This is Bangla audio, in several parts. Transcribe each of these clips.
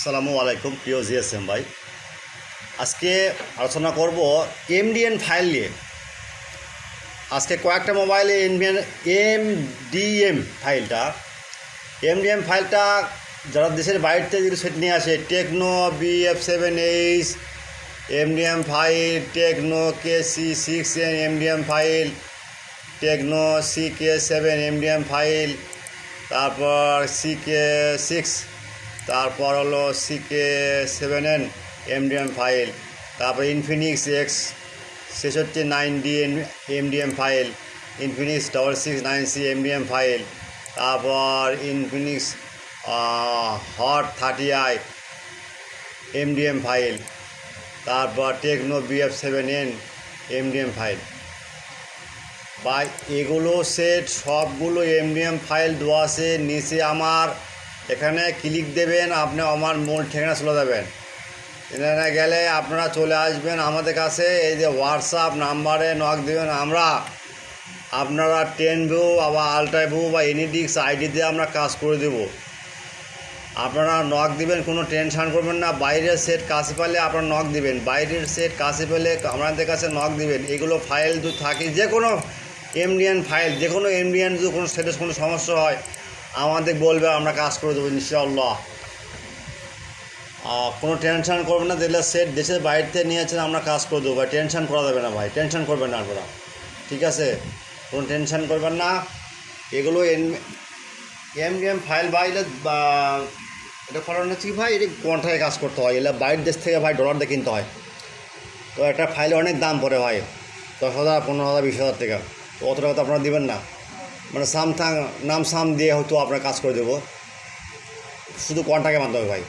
আসসালামু আলাইকুম প্রিয় জিএসএম ভাই। আজকে আলোচনা করব এমডিএন ফাইল নিয়ে। আজকে কয়েকটা মোবাইলে এমডিএম ফাইলটা যারা দেশের বাইরে থেকে যদি সেট নিয়ে আসে, Tecno BF7H MDM file, Tecno KC6N MDM file, Tecno CK7 MDM file, তারপর CK6, তারপর হলো CK7N এমডিএম ফাইল, তারপর Infinix X669D MDM file, Infinix 669C MDM file, তারপর Infinix hot 30i MDM file, তারপর টেকনো BF7N এমডিএম ফাইল। বা এগুলো সেট সবগুলো এমডিএম ফাইল দেওয়া আছে নিচে। আমার এখানে ক্লিক দেবেন, আপনি আমার মূল ঠিকানা চলে যাবেন। এখানে গেলে আপনারা চলে আসবেন আমাদের কাছে। এই যে হোয়াটসঅ্যাপ নাম্বারে নক দেবেন, আমরা আপনারা 10 ভিউ বা আলট্রা ভিউ বা এনিডিক্স আইডি দিয়ে আমরা কাজ করে দেব। আপনারা নক দিবেন, কোনো টেনশন করবেন না। বাইরের সেট কাছে পেলে আপনারা নক দিবেন, বাইরের সেট কাছে পেলে আমাদের কাছে নক দিবেন। এগুলো ফাইল যদি থাকে, যে কোনো এমডিএন ফাইল, যে কোনো এমডিএন যদি কোনো সেটের কোনো সমস্যা হয় আমাদের বলবে, আমরা কাজ করে দেবো ইনশাআল্লাহ। কোনো টেনশন করবেন না। যেগুলো সেট দেশের বাইরে থেকে নিয়েছেন আমরা কাজ করে দেবো ভাই, টেনশন করা যাবে না ভাই, টেনশন করবেন না আপনারা, ঠিক আছে? কোনো টেনশন করবেন না। এগুলো এমডিএম ফাইল ভাই, এটা ফলানো হচ্ছে কি ভাই, এটা কন্ট্রাক্টে কাজ করতে হয়। এগুলো বাইরের দেশ থেকে ভাই ডলার দিয়ে কিনতে হয়। তো একটা ফাইলে অনেক দাম পড়ে ভাই, 10,000, 15,000, 20,000 টাকা। তো অত টাকা তো আপনারা দেবেন না। মানে নাম সাম দিয়ে হয়তো আপনার কাজ করে দেবো, শুধু কন্ট্রাক্টের মাধ্যমে ভাই।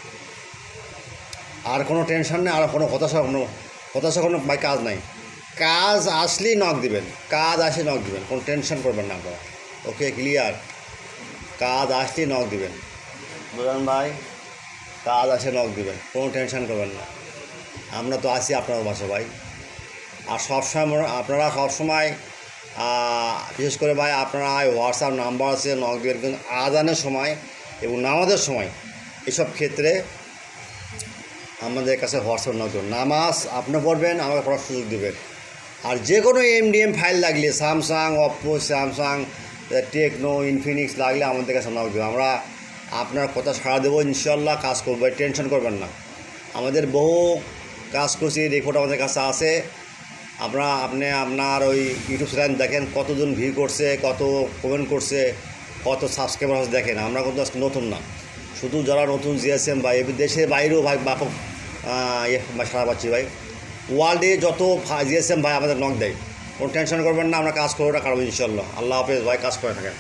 আর কোনো টেনশন নেই, আর কোনো হতাশা কোনো ভাই কাজ নাই। কাজ আসলেই নক দিবেন, কাজ আসলে নক দিবেন, কোনো টেনশন করবেন না আপনারা। ওকে, ক্লিয়ার? কাজ আসলেই নক দিবেন, বুঝলেন ভাই? কাজ আসে নক দিবেন, কোনো টেনশন করবেন না। আমরা তো আছি আপনার বাসা ভাই। আর সবসময় আপনারা সবসময় বিশেষ করে ভাই আপনারা হোয়াটসঅ্যাপ নাম্বার আছে, নক দিবেন। কিন্তু আজানের সময় এবং নামাজের সময় এসব ক্ষেত্রে আমাদের কাছে হোয়াটসঅ্যাপ নক দেবেন। নামাজ আপনি পড়বেন, আমাকে পড়ার সুযোগ দেবেন। আর যে কোনো এমডিএম ফাইল লাগলে, স্যামসাং, অপ্পো, টেকনো, ইনফিনিক্স লাগলে আমাদের কাছে নক দেবেন। আমরা আপনার কথা সাড়া দেবো ইনশাল্লাহ, কাজ করবো, টেনশন করবেন না। আমাদের বহু কাজ করছি, রিপোর্ট আমাদের কাছে আছে। আপনি আপনার ওই ইউটিউব চ্যানেল দেখেন, কতজন ভিউ করছে, কত কমেন্ট করছে, কত সাবস্ক্রাইবার আছে দেখেন। আমরা কিন্তু আজকে নতুন না, শুধু যারা নতুন জিএসএম ভাই, দেশের বাইরেও ভাই ব্যাপক সারা পাচ্ছি ভাই। ওয়ার্ল্ডে যত জিএসএম ভাই আমাদের নক দেয়, কোনো টেনশন করবেন না, আমরা কাজ করবো না কারণ ইনশাল্লাহ। আল্লাহ হাফেজ ভাই, কাজ করে থাকেন।